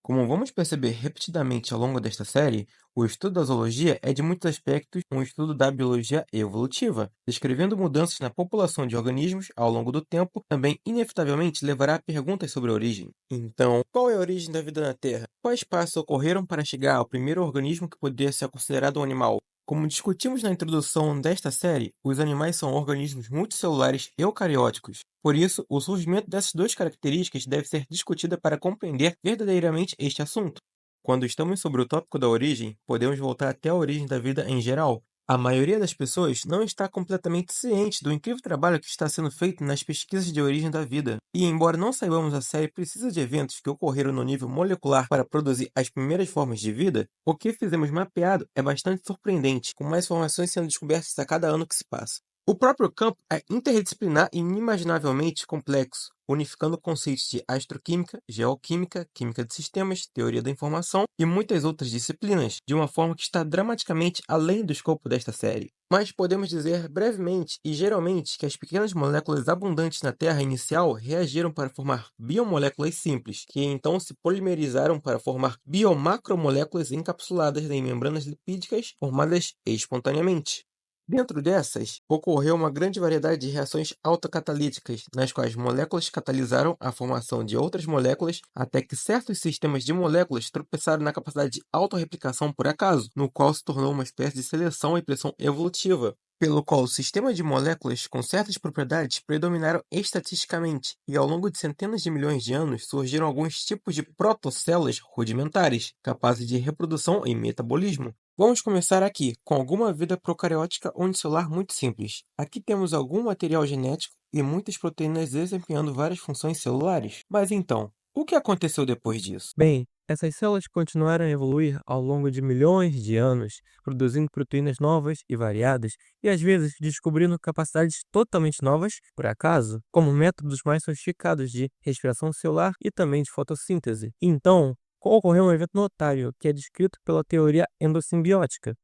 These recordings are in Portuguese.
Como vamos perceber repetidamente ao longo desta série, o estudo da zoologia é, de muitos aspectos, um estudo da biologia evolutiva, descrevendo mudanças na população de organismos ao longo do tempo, também inevitavelmente levará a perguntas sobre a origem. Então, qual é a origem da vida na Terra? Quais passos ocorreram para chegar ao primeiro organismo que poderia ser considerado um animal? Como discutimos na introdução desta série, os animais são organismos multicelulares eucarióticos. Por isso, o surgimento dessas duas características deve ser discutida para compreender verdadeiramente este assunto. Quando estamos sobre o tópico da origem, podemos voltar até a origem da vida em geral. A maioria das pessoas não está completamente ciente do incrível trabalho que está sendo feito nas pesquisas de origem da vida. E, embora não saibamos, a série precisa de eventos que ocorreram no nível molecular para produzir as primeiras formas de vida, o que fizemos mapeado é bastante surpreendente, com mais informações sendo descobertas a cada ano que se passa. O próprio campo é interdisciplinar e inimaginavelmente complexo, unificando conceitos de astroquímica, geoquímica, química de sistemas, teoria da informação e muitas outras disciplinas, de uma forma que está dramaticamente além do escopo desta série. Mas podemos dizer brevemente e geralmente que as pequenas moléculas abundantes na Terra inicial reagiram para formar biomoléculas simples, que então se polimerizaram para formar biomacromoléculas encapsuladas em membranas lipídicas formadas espontaneamente. Dentro dessas, ocorreu uma grande variedade de reações autocatalíticas, nas quais moléculas catalisaram a formação de outras moléculas, até que certos sistemas de moléculas tropeçaram na capacidade de autorreplicação por acaso, no qual se tornou uma espécie de seleção e pressão evolutiva, pelo qual o sistema de moléculas com certas propriedades predominaram estatisticamente, e ao longo de centenas de milhões de anos surgiram alguns tipos de protocélulas rudimentares, capazes de reprodução e metabolismo. Vamos começar aqui, com alguma vida procariótica unicelular muito simples. Aqui temos algum material genético e muitas proteínas desempenhando várias funções celulares. Mas então, o que aconteceu depois disso? Bem, essas células continuaram a evoluir ao longo de milhões de anos, produzindo proteínas novas e variadas, e às vezes descobrindo capacidades totalmente novas, por acaso, como métodos mais sofisticados de respiração celular e também de fotossíntese. Então, ocorreu um evento notável que é descrito pela teoria endossimbiótica,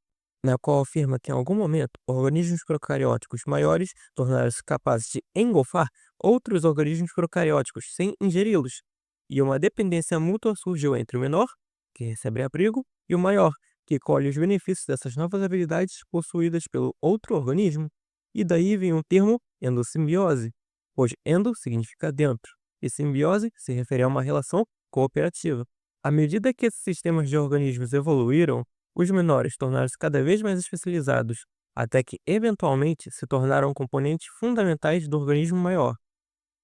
na qual afirma que em algum momento organismos procarióticos maiores tornaram-se capazes de engolfar outros organismos procarióticos sem ingeri-los, e uma dependência mútua surgiu entre o menor, que recebe abrigo, e o maior, que colhe os benefícios dessas novas habilidades possuídas pelo outro organismo. E daí vem o termo endossimbiose, pois endo significa dentro, e simbiose se refere a uma relação cooperativa. À medida que esses sistemas de organismos evoluíram, os menores tornaram-se cada vez mais especializados, até que eventualmente se tornaram componentes fundamentais do organismo maior,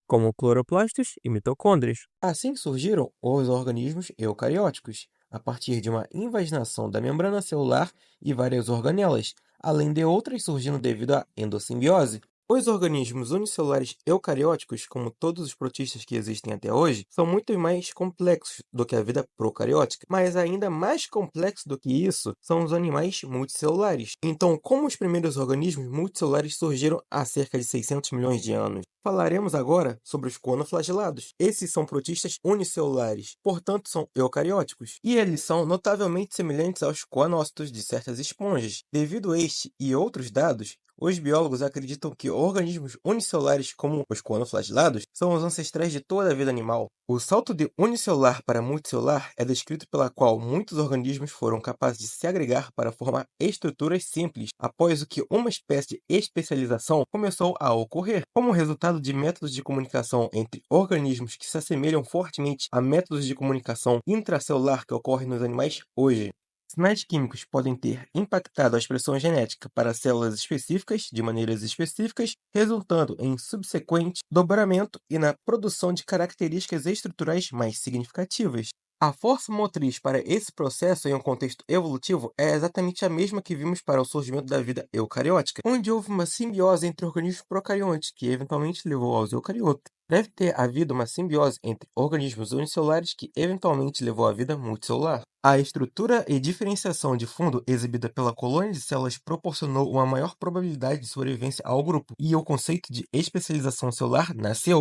como cloroplastos e mitocôndrias. Assim surgiram os organismos eucarióticos, a partir de uma invaginação da membrana celular e várias organelas, além de outras surgindo devido à endossimbiose. Os organismos unicelulares eucarióticos, como todos os protistas que existem até hoje, são muito mais complexos do que a vida procariótica, mas ainda mais complexo do que isso são os animais multicelulares. Então, como os primeiros organismos multicelulares surgiram há cerca de 600 milhões de anos? Falaremos agora sobre os conoflagelados. Esses são protistas unicelulares, portanto são eucarióticos, e eles são notavelmente semelhantes aos coanócitos de certas esponjas. Devido a este e outros dados, os biólogos acreditam que organismos unicelulares como os conoflagelados são os ancestrais de toda a vida animal. O salto de unicelular para multicelular é descrito pela qual muitos organismos foram capazes de se agregar para formar estruturas simples após o que uma espécie de especialização começou a ocorrer, como resultado de métodos de comunicação entre organismos que se assemelham fortemente a métodos de comunicação intracelular que ocorrem nos animais hoje. Sinais químicos podem ter impactado a expressão genética para células específicas de maneiras específicas, resultando em subsequente dobramento e na produção de características estruturais mais significativas. A força motriz para esse processo em um contexto evolutivo é exatamente a mesma que vimos para o surgimento da vida eucariótica, onde houve uma simbiose entre organismos procariontes, que eventualmente levou aos eucariotas. Deve ter havido uma simbiose entre organismos unicelulares que eventualmente levou à vida multicelular. A estrutura e diferenciação de fundo exibida pela colônia de células proporcionou uma maior probabilidade de sobrevivência ao grupo, e o conceito de especialização celular nasceu.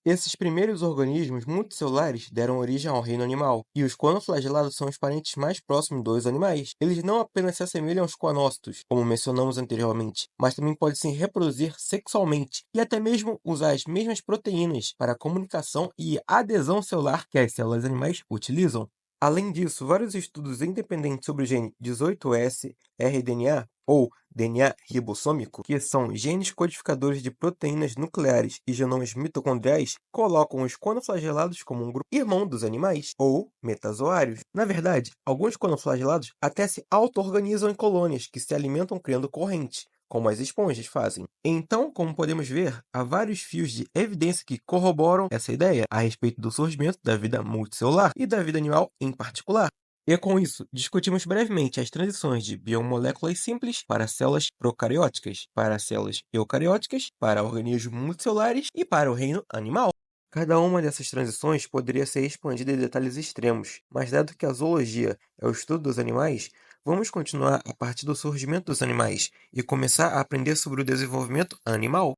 Esses primeiros organismos multicelulares deram origem ao reino animal, e os coanoflagelados são os parentes mais próximos dos animais. Eles não apenas se assemelham aos coanócitos, como mencionamos anteriormente, mas também podem se reproduzir sexualmente e até mesmo usar as mesmas proteínas para a comunicação e adesão celular que as células animais utilizam. Além disso, vários estudos independentes sobre o gene 18S rDNA, ou DNA ribossômico, que são genes codificadores de proteínas nucleares e genomas mitocondriais, colocam os conoflagelados como um grupo irmão dos animais, ou metazoários. Na verdade, alguns conoflagelados até se auto-organizam em colônias que se alimentam criando correntes, como as esponjas fazem. Então, como podemos ver, há vários fios de evidência que corroboram essa ideia a respeito do surgimento da vida multicelular e da vida animal em particular. E com isso, discutimos brevemente as transições de biomoléculas simples para células procarióticas, para células eucarióticas, para organismos multicelulares e para o reino animal. Cada uma dessas transições poderia ser expandida em detalhes extremos, mas dado que a zoologia é o estudo dos animais, vamos continuar a partir do surgimento dos animais e começar a aprender sobre o desenvolvimento animal.